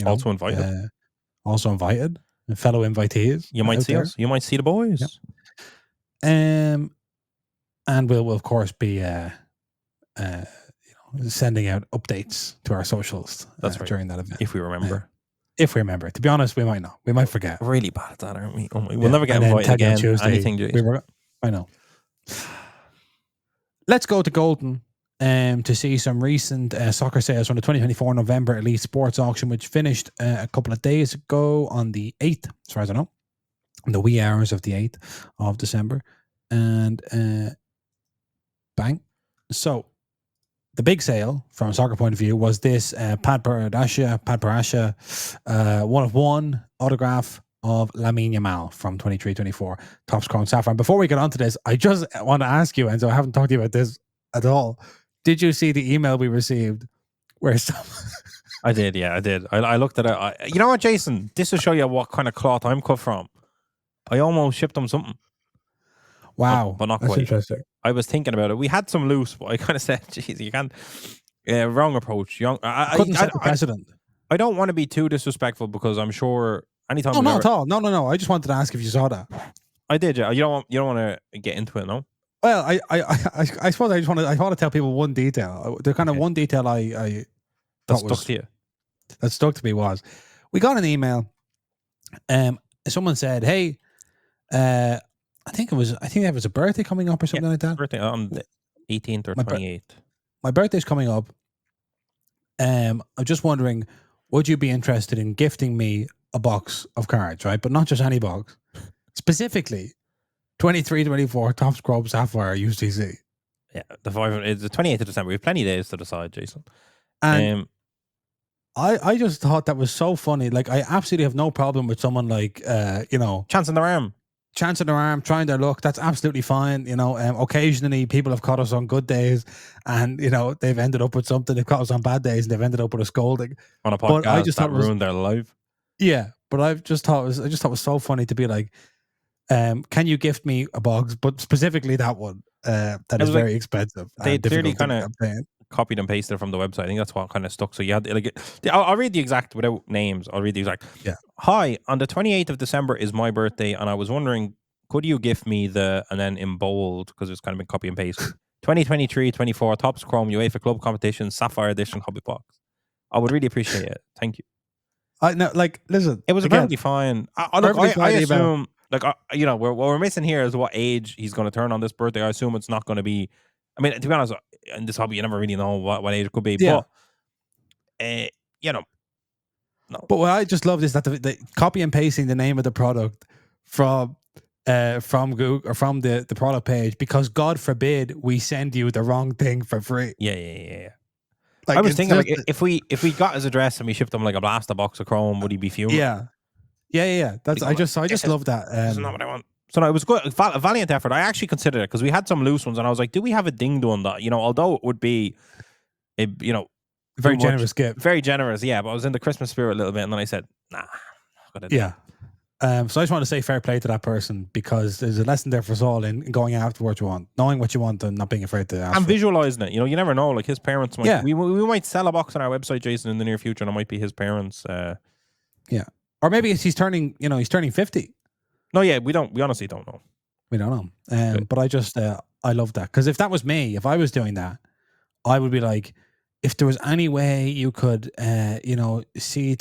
also invited, and fellow invitees, you might see us. You might see the boys. Yep. And we'll of course be sending out updates to our socials. That's right. During that event, if we remember. If we remember. To be honest, we might not. We might forget. We're really bad at that, aren't we? We'll never get invited again. Tuesday, anything. I know. Let's go to Golden to see some recent soccer sales from the 2024 November Elite Sports Auction, which finished a couple of days ago on the 8th, as far as I know, in the wee hours of the 8th of December. And bang. So the big sale from a soccer point of view was this Pad Parasha 1-of-1 autograph of Lamine Yamal from 23-24 Topps Chrome Sapphire. And before we get on to this, I just want to ask you, and so I haven't talked to you about this at all. Did you see the email we received where some... I did, yeah, I did. I looked at it. You know what, Jason? This will show you what kind of cloth I'm cut from. I almost shipped them something. Wow. But not That's quite. Interesting. I was thinking about it. We had some loose, but I kind of said, geez, you can't. Wrong approach. Couldn't set the precedent. I don't want to be too disrespectful, because I'm sure anytime. No, not at all. No. I just wanted to ask if you saw that. I did, yeah. You don't want to get into it, no? Well, I suppose I want to tell people one detail. The kind of one detail I that stuck to you. That stuck to me was, we got an email. Someone said, "Hey, I think it was a birthday coming up or something like that. Birthday on the 18th or 28th. My birthday's coming up. I'm just wondering, would you be interested in gifting me a box of cards, right? But not just any box. Specifically, 23-24 Topps Chrome Sapphire UCC. Yeah, it's the 28th of December. We have plenty of days to decide, Jason. And I just thought that was so funny. Like, I absolutely have no problem with someone like, chancing their arm. Chancing their arm, trying their luck. That's absolutely fine. Occasionally people have caught us on good days and, they've ended up with something. They've caught us on bad days and they've ended up with a scolding. On a But I podcast just that thought it was, ruined their life. yeah, but I just thought it was so funny to be like, can you gift me a box? But specifically that one, that is very expensive. They clearly difficult kind of copied and pasted from the website. I think that's what kind of stuck. So you had I'll read the exact without names. I'll read the exact. Yeah. Hi, on the 28th of December is my birthday, and I was wondering, could you gift me and then in bold, because it's kind of been copy and paste, 2023-24 Topps Chrome UEFA Club Competition Sapphire Edition Hobby Box. I would really appreciate it. Thank you. I know, like, listen, it was perfectly fine. I assume, like, what we're missing here is what age he's going to turn on this birthday. I assume it's not going to be. I mean, to be honest, in this hobby, you never really know what age it could be. Yeah. But, no. But what I just love is that the copy and pasting the name of the product from Google or from the product page, because God forbid we send you the wrong thing for free. Yeah. Like, I was thinking, like, if we got his address and we shipped him like a blaster box of Chrome, would he be fuming? Yeah. That's I just love that. This is not what I want. So no, it was good, a valiant effort. I actually considered it because we had some loose ones, and I was like, do we have a ding dong that, although it would be, very generous gift, very generous, yeah. But I was in the Christmas spirit a little bit, and then I said, nah. Yeah. So I just want to say fair play to that person, because there's a lesson there for us all in going after what you want, knowing what you want, and not being afraid to ask. And visualizing it. You never know. Like, his parents might. Yeah. We might sell a box on our website, Jason, in the near future, and it might be his parents. Yeah. Or maybe he's turning 50. No, yeah, we honestly don't know. We don't know. But I just, I love that. Because if that was me, if I was doing that, I would be like, if there was any way you could, see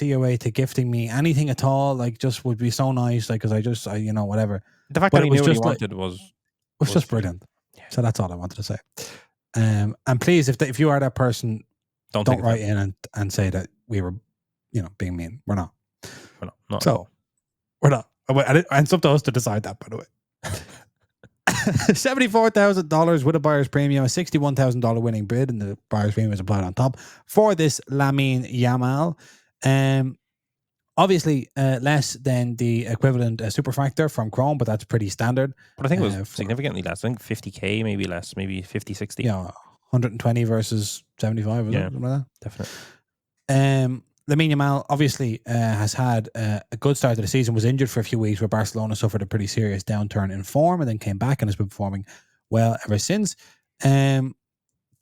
your way to gifting me anything at all, like, just would be so nice. Like, because whatever. The fact that he knew what he wanted was just brilliant. Yeah. So that's all I wanted to say. And please, if you are that person, don't write in and say that we were, being mean. We're not. We're not. So we're not. And it's up to us to decide that, by the way. $74,000 with a buyer's premium, a $61,000 winning bid, and the buyer's premium is applied on top for this Lamine Yamal. Obviously, less than the equivalent superfractor from Chrome, but that's pretty standard. But I think it was significantly less. I think 50k, maybe less, maybe 50, 60. Yeah, 120 versus 75, yeah, something like that. Definitely. Lamine Yamal obviously has had a good start to the season, was injured for a few weeks where Barcelona suffered a pretty serious downturn in form, and then came back and has been performing well ever since. Do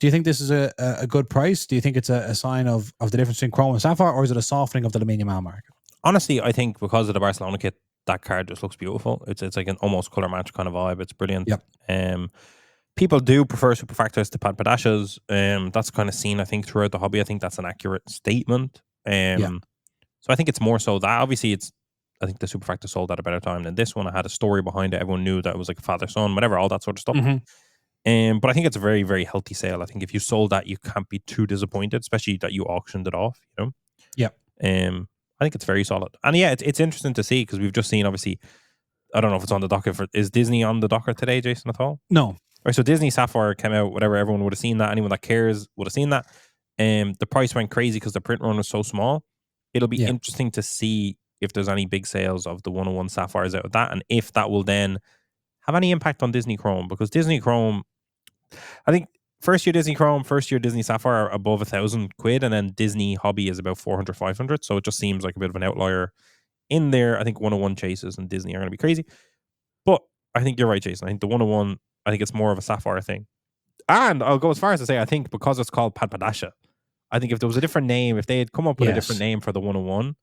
you think this is a good price? Do you think it's a sign of the difference between Chrome and Sapphire, or is it a softening of the Lamine Yamal market? Honestly, I think because of the Barcelona kit, that card just looks beautiful. It's like an almost color match kind of vibe. It's brilliant. Yep. People do prefer superfractors to Padashas. That's kind of seen, I think, throughout the hobby. I think that's an accurate statement. So I think it's more so that obviously I think the superfractor sold at a better time than this one. It had a story behind it. Everyone knew that it was like a father-son, whatever, all that sort of stuff. Mm-hmm. But I think it's a very, very healthy sale. I think if you sold that, you can't be too disappointed, especially that you auctioned it off, Yeah. I think it's very solid. And yeah, it's interesting to see, because we've just seen, obviously, I don't know if it's on the docket is Disney on the docket today, Jason, at all? No. Right, so Disney Sapphire came out, whatever, everyone would have seen that. Anyone that cares would have seen that. The price went crazy because the print run was so small. It'll be interesting to see if there's any big sales of the 101 Sapphires out of that, and if that will then have any impact on Disney Chrome, because Disney Chrome, I think first year Disney Chrome, first year Disney Sapphire are above £1,000, and then Disney Hobby is about 400, 500. So it just seems like a bit of an outlier in there. I think 101 chases and Disney are going to be crazy. But I think you're right, Jason. I think the 101, I think it's more of a Sapphire thing. And I'll go as far as to say, I think because it's called Padasha, I think if there was a different name, if they had come up with a different name for the 101,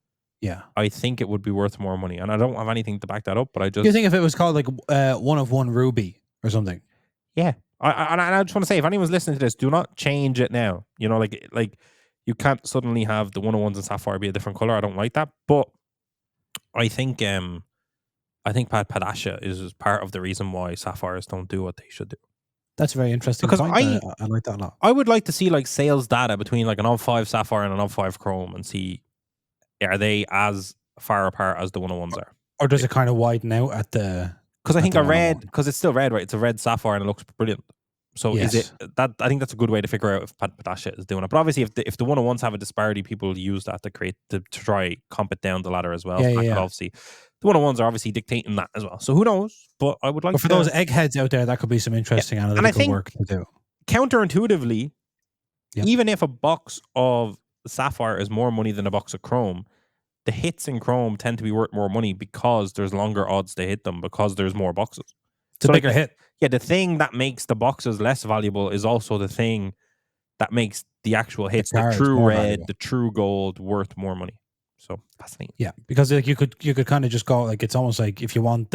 I think it would be worth more money. And I don't have anything to back that up, but I just... You think if it was called like 1 of 1 Ruby or something? Yeah. I just want to say, if anyone's listening to this, do not change it now. Like you can't suddenly have the 101s and Sapphire be a different color. I don't like that. But I think Padasha is part of the reason why Sapphires don't do what they should do. That's very interesting. Because I like that a lot. I would like to see like sales data between like an OB5 Sapphire and an OB5 Chrome, and see, are they as far apart as the 101s are? Or does it kind of widen out at the... Because I think because it's still red, right? It's a red Sapphire and it looks brilliant. So is it that? I think that's a good way to figure out if Padasha is doing it. But obviously, if the 101s have a disparity, people use that to try comp it down the ladder as well. Yeah, So yeah, that could yeah. obviously, the 101s are obviously dictating that as well. So who knows? But I would like But for those eggheads out there, that could be some interesting and I analytical think work to do. counterintuitively, Yep. even if a box of Sapphire is more money than a box of Chrome, the hits in Chrome tend to be worth more money because there's longer odds to hit them because there's more boxes. It's a bigger hit. Yeah, the thing that makes the boxes less valuable is also the thing that makes the actual hits, the true red, valuable. The true gold, worth more money. So fascinating. Yeah, because like you could kind of just go like it's almost like if you want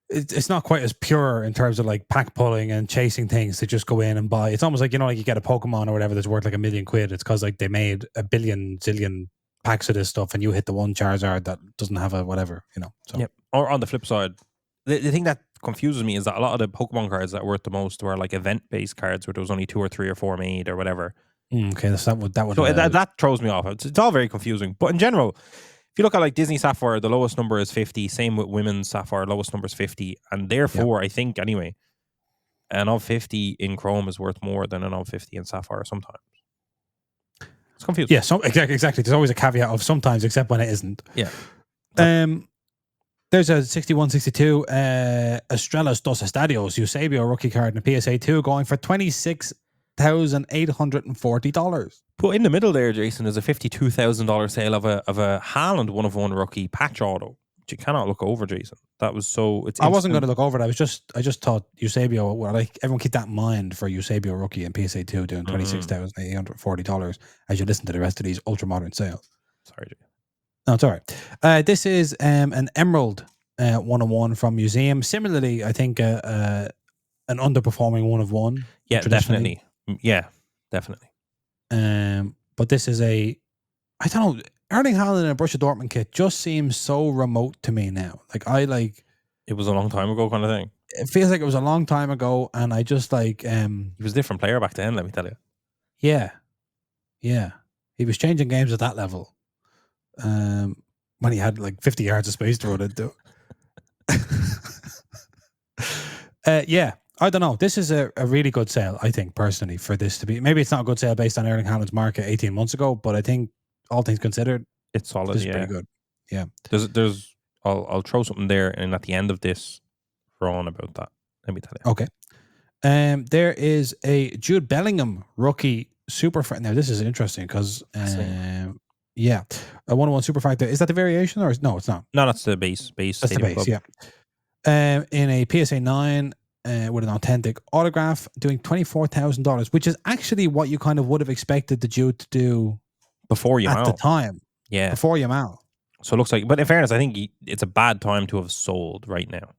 it's not quite as pure in terms of like pack pulling and chasing things to just go in and buy. It's almost like, like you get a Pokemon or whatever that's worth like $1 million. It's because like they made a billion zillion packs of this stuff and you hit the one Charizard that doesn't have a whatever, So. Yep. Or on the flip side, the thing that confuses me is that a lot of the Pokemon cards that are worth the most were like event-based cards where there was only 2 or 3 or 4 made or whatever. Okay, so that would so that throws me off. It's all very confusing. But in general, if you look at like Disney Sapphire, the lowest number is 50. Same with Women's Sapphire, lowest number is 50. And therefore, I think anyway, an of 50 in Chrome is worth more than an of 50 in Sapphire sometimes. It's confusing. Yeah, exactly. There's always a caveat of sometimes, except when it isn't. Yeah. There's a 61-62 Estrellas dos Estadios Eusebio rookie card in a PSA 2 going for $26,840. But in the middle there, Jason, is a $52,000 sale of a Haaland 1-of-1 rookie patch auto, which you cannot look over, Jason. That was so. I wasn't going to look over it. I just thought Eusebio. Well, like everyone keep that in mind for Eusebio rookie in PSA 2 doing $26,840 as you listen to the rest of these ultra modern sales. Sorry, Jason. No, it's all right. This is an Emerald 1-of-1 from Museum. Similarly, I think an underperforming 1-of-1. Yeah, definitely. Yeah, definitely. But this is I don't know. Erling Haaland in a Borussia Dortmund kit just seems so remote to me now. It was a long time ago kind of thing. It feels like it was a long time ago, and I just he was a different player back then, let me tell you. Yeah. He was changing games at that level. When he had like 50 yards of space to run into. Yeah, I don't know. This is a really good sale, I think, personally, for this to be. Maybe it's not a good sale based on Erling Haaland's market 18 months ago, but I think all things considered, it's solid. This is pretty good. Yeah. There's I'll throw something there, and at the end of this, Ron, about that. Let me tell you. Okay. There is a Jude Bellingham rookie super. Now this is interesting because yeah, a 1-of-1 super factor. Is that the variation or no? It's not. No, that's the base. That's the base. Club. Yeah. In a PSA 9 with an authentic autograph, doing $24,000, which is actually what you kind of would have expected the Jude to do before Yamal at the time. Yeah, before Yamal. So it looks like, but in fairness, I think it's a bad time to have sold right now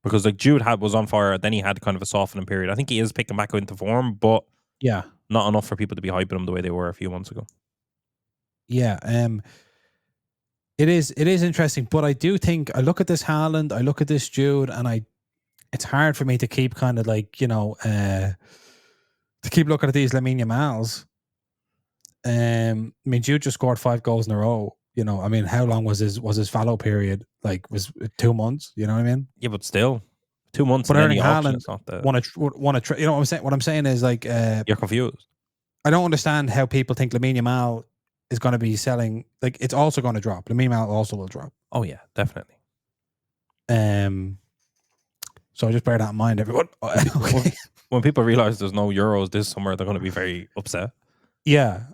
because like Jude was on fire, then he had kind of a softening period. I think he is picking back into form, but yeah, not enough for people to be hyping him the way they were a few months ago. Yeah, it is interesting, but I do think I look at this Haaland, I look at this Jude, and it's hard for me to keep kind of like to keep looking at these Lamine Yamals. I mean, Jude just scored 5 goals in a row. I mean, how long was his fallow period? Like, was it 2 months? You know what I mean? Yeah, but still, 2 months. But Erling Haaland want to. You know what I'm saying? What I'm saying is like you're confused. I don't understand how people think Lamine Yamal is going to be selling. Like, it's also going to drop. Lamine Yamal also will drop. Oh yeah, definitely. So just bear that in mind, everyone. Okay. When people realize there's no Euros this summer, they're going to be very upset. Yeah.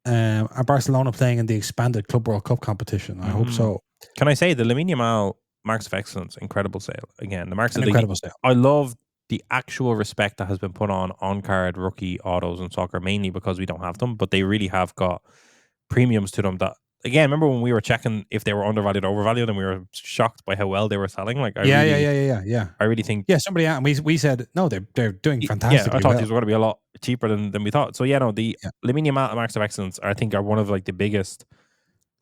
Are Barcelona playing in the expanded Club World Cup competition? I hope so. Can I say the Lamine Yamal Marks of Excellence, incredible sale. Again, the Marks of incredible sale. I love the actual respect that has been put on card rookie autos in soccer, mainly because we don't have them, but they really have got premiums to them that, again, remember when we were checking if they were undervalued or overvalued and we were shocked by how well they were selling? Like, yeah. I really think... Yeah, somebody and we said, no, they're doing fantastically. Yeah, I thought these were going to be a lot cheaper than we thought. So yeah, no, the Lamine Yamal Marks of Excellence, I think, are one of like the biggest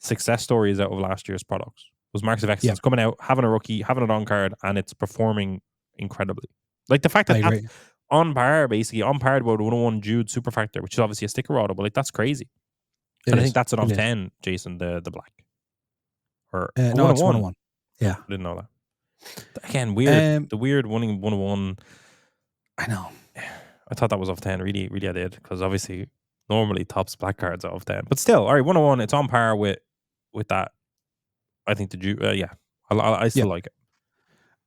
success stories out of last year's products. Was Marks of Excellence coming out, having a rookie, having it on card, and it's performing incredibly. Like the fact that that's on par, basically, on par with 101 Jude Super Factor, which is obviously a sticker auto, but like that's crazy. I think that's an off 10, Jason, the black. Or no, it's 101. Yeah. I didn't know that. Again, weird. The weird 101 I know. I thought that was off 10. Really, really I did. Because obviously, normally Topps black cards are off 10. But still, all right, 101, it's on par with that. I think yeah. I still like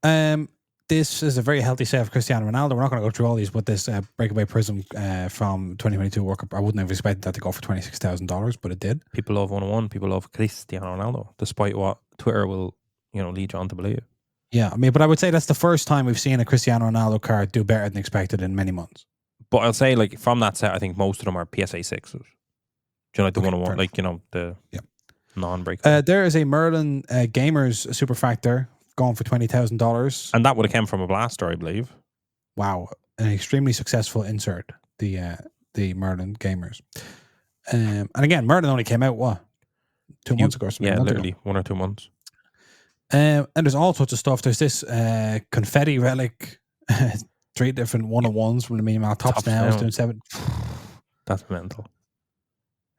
it. This is a very healthy set for Cristiano Ronaldo. We're not going to go through all these, but this breakaway prism from 2022 World Cup, I wouldn't have expected that to go for $26,000, but it did. People love 101. People love Cristiano Ronaldo, despite what Twitter will, lead you on to believe. Yeah, I mean, but I would say that's the first time we've seen a Cristiano Ronaldo card do better than expected in many months. But I'll say, like, from that set, I think most of them are PSA 6s. Do you know, like the 101, like, the non-break? There is a Merlin Gamers Superfactor going for $20,000. And that would have come from a blaster, I believe. Wow. An extremely successful insert, the Merlin Gamers. And again, Merlin only came out, what? 2 months ago or something? Yeah, literally 1 or 2 months. And there's all sorts of stuff. There's this confetti relic, 3 different 101s from the minimal. Topps now is doing 7. That's mental.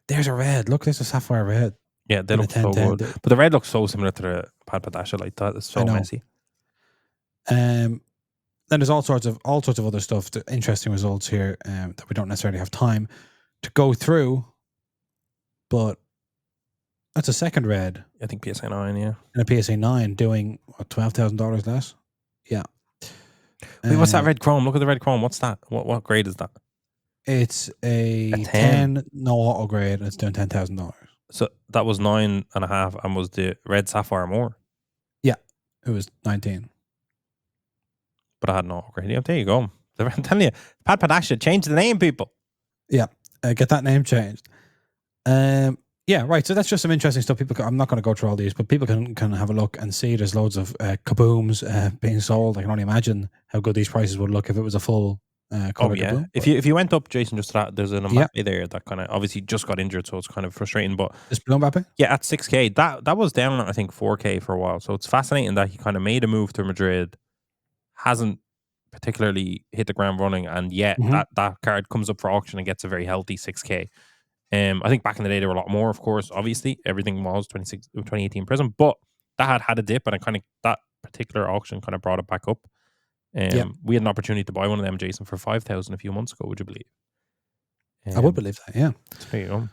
There's a red. Look, there's a sapphire red. Yeah, they look so good. But the red looks so similar to the Pad Padasha. Like, that is so messy. Then there's all sorts of other stuff. The interesting results here that we don't necessarily have time to go through. But that's a second red. I think PSA 9, yeah. And a PSA 9 doing $12,000 less. Yeah. Wait, what's that red chrome? Look at the red chrome. What's that? What grade is that? It's a 10 no auto grade, and it's doing $10,000. So that was 9.5, and was the red sapphire more? Yeah, it was 19. But I had no auto grade. Yeah, there you go. I'm telling you, Pad Padasha, change the name, people. Yeah, get that name changed. Yeah, right. So that's just some interesting stuff. I'm not going to go through all these, but people can have a look and see. There's loads of kabooms being sold. I can only imagine how good these prices would look if it was a full color. Yeah. If you went up, Jason, just that, there's an Mbappe there that kind of obviously just got injured, so it's kind of frustrating. But is Mbappe? Yeah, at 6K, that was down, I think, 4K for a while. So it's fascinating that he kind of made a move to Madrid, hasn't particularly hit the ground running, and yet that card comes up for auction and gets a very healthy 6K. I think back in the day there were a lot more, of course. Obviously, everything was 2018 Prism, but that had a dip, and that particular auction kind of brought it back up. We had an opportunity to buy one of them, Jason, for 5,000 a few months ago. Would you believe? I would believe that. Yeah. There you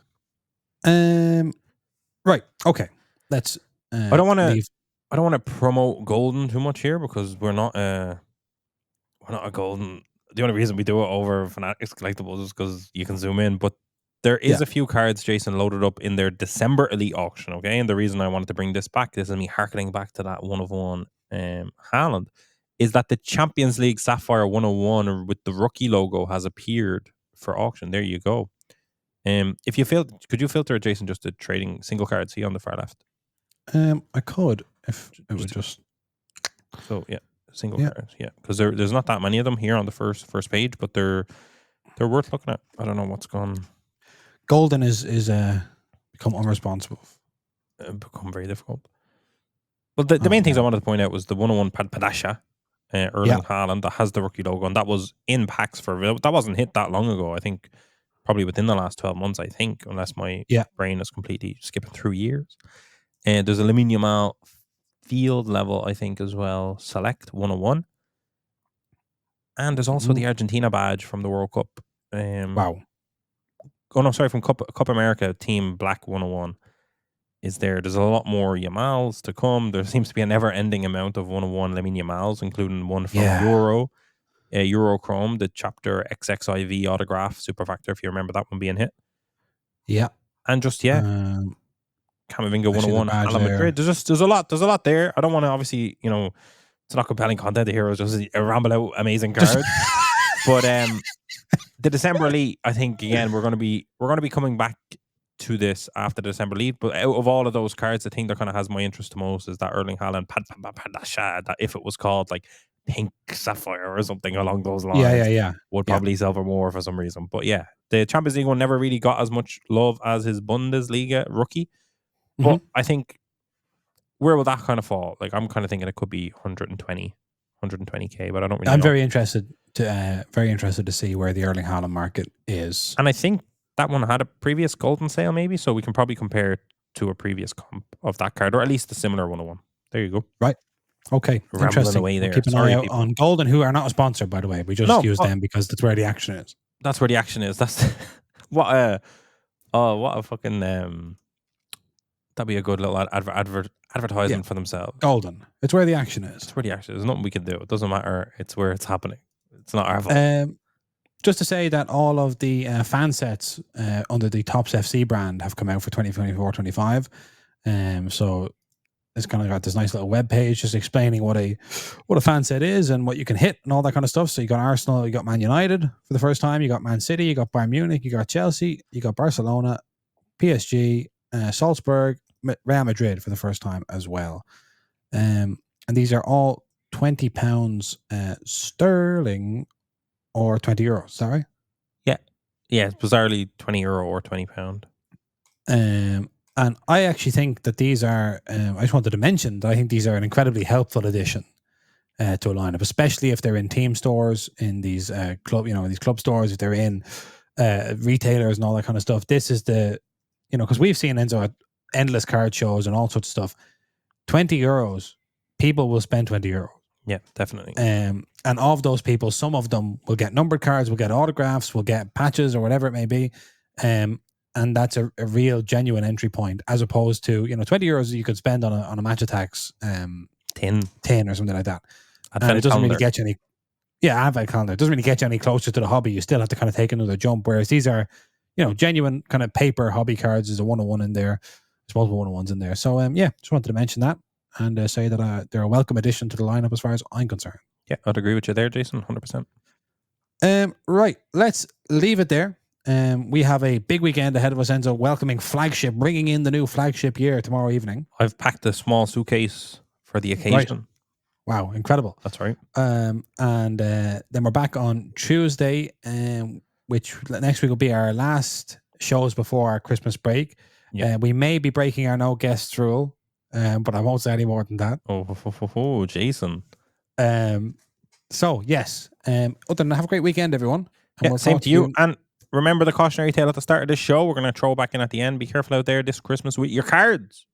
go. Right. Okay. Let's. I don't want to promote Golden too much here because we're not a Golden. The only reason we do it over Fanatics Collectibles is because you can zoom in, but there is a few cards, Jason, loaded up in their December Elite auction, okay? And the reason I wanted to bring this back, this is me harkening back to that 101 Haaland, is that the Champions League Sapphire 101 with the rookie logo has appeared for auction. There you go. If you could you filter it, Jason, just the trading single cards here on the far left? I could, if it was just... So, yeah, single cards, yeah. Because there's not that many of them here on the first page, but they're worth looking at. I don't know what's gone... Golden is become unresponsive. Become very difficult. But the main things I wanted to point out was the 101 Padasha, Erling Haaland, that has the rookie logo, and that was in packs that wasn't hit that long ago. I think probably within the last 12 months, I think, unless my brain is completely skipping through years. And there's a Lamine Yamal field level, I think, as well. Select 101. And there's also the Argentina badge from the World Cup. Wow. Oh no, sorry, from Cup America Team Black 101 is there. There's a lot more Yamals to come. There seems to be a never-ending amount of 101 Lamine Yamals, including one from Euro Chrome, the Chapter XXIV autograph Superfactor, if you remember that one being hit. Yeah. And just, Camavinga 101 Hala Madrid. There's a lot there. I don't want to, obviously, it's not compelling content here. It's just a ramble out amazing card. But the December Elite, I think, again, we're going to be coming back to this after the December Elite. But out of all of those cards, the thing that kind of has my interest the most is that Erling Haaland Padasha, that if it was called like Pink Sapphire or something along those lines, would probably sell for more for some reason. But yeah, the Champions League one never really got as much love as his Bundesliga rookie. But I think, where will that kind of fall? Like, I'm kind of thinking it could be 120K, but I don't really know. Very interested to see where the Erling Haaland market is. And I think that one had a previous golden sale, maybe, so we can probably compare it to a previous comp of that card, or at least a similar 101. There you go. Right. Okay, Rambling interesting. away We'll there. keep an Sorry, eye out people. on Golden, who are not a sponsor, by the way. We just use them because that's where the action is. That's where the action is. That's what a fucking that'd be a good little advertisement for themselves. Golden. It's where the action is. It's where the action is. There's nothing we can do. It doesn't matter. It's where it's happening. It's not our fault. Just to say that all of the fan sets under the ToppsFC brand have come out for 2024-25. So it's kind of got this nice little web page just explaining what a fan set is and what you can hit and all that kind of stuff. So you got Arsenal, you got Man United for the first time, you got Man City, you got Bayern Munich, you got Chelsea, you got Barcelona, PSG, Salzburg, Real Madrid for the first time as well. And these are all £20 sterling or €20. Is that right? Yeah, it's bizarrely €20 or £20. And I actually think that these are, I just wanted to mention that I think these are an incredibly helpful addition to a lineup, especially if they're in team stores, in these club stores, if they're in retailers and all that kind of stuff. This is because we've seen Enzo at endless card shows and all sorts of stuff. €20, people will spend €20. Yeah, definitely. And of those people, some of them will get numbered cards, will get autographs, will get patches or whatever it may be. And that's a real genuine entry point, as opposed to €20 you could spend on a Match Attax tin or something like that. And it doesn't really get you any. Yeah, advent calendar. It doesn't really get you any closer to the hobby. You still have to kind of take another jump. Whereas these are, genuine kind of paper hobby cards. There's a 101 in there. There's multiple 101s in there. So just wanted to mention that and say that they're a welcome addition to the lineup as far as I'm concerned. Yeah, I'd agree with you there, Jason. 100%. Right, let's leave it there. We have a big weekend ahead of us, Enzo, welcoming Flagship, bringing in the new Flagship year tomorrow evening. I've packed a small suitcase for the occasion. Right. Wow, incredible. That's right. And then we're back on Tuesday, which next week will be our last shows before our Christmas break. Yeah. We may be breaking our no guests rule, but I won't say any more than that. Oh, Jason. So, yes. Other than that, have a great weekend, everyone. And we'll same to you. And remember the cautionary tale at the start of this show. We're going to throw back in at the end. Be careful out there this Christmas with your cards.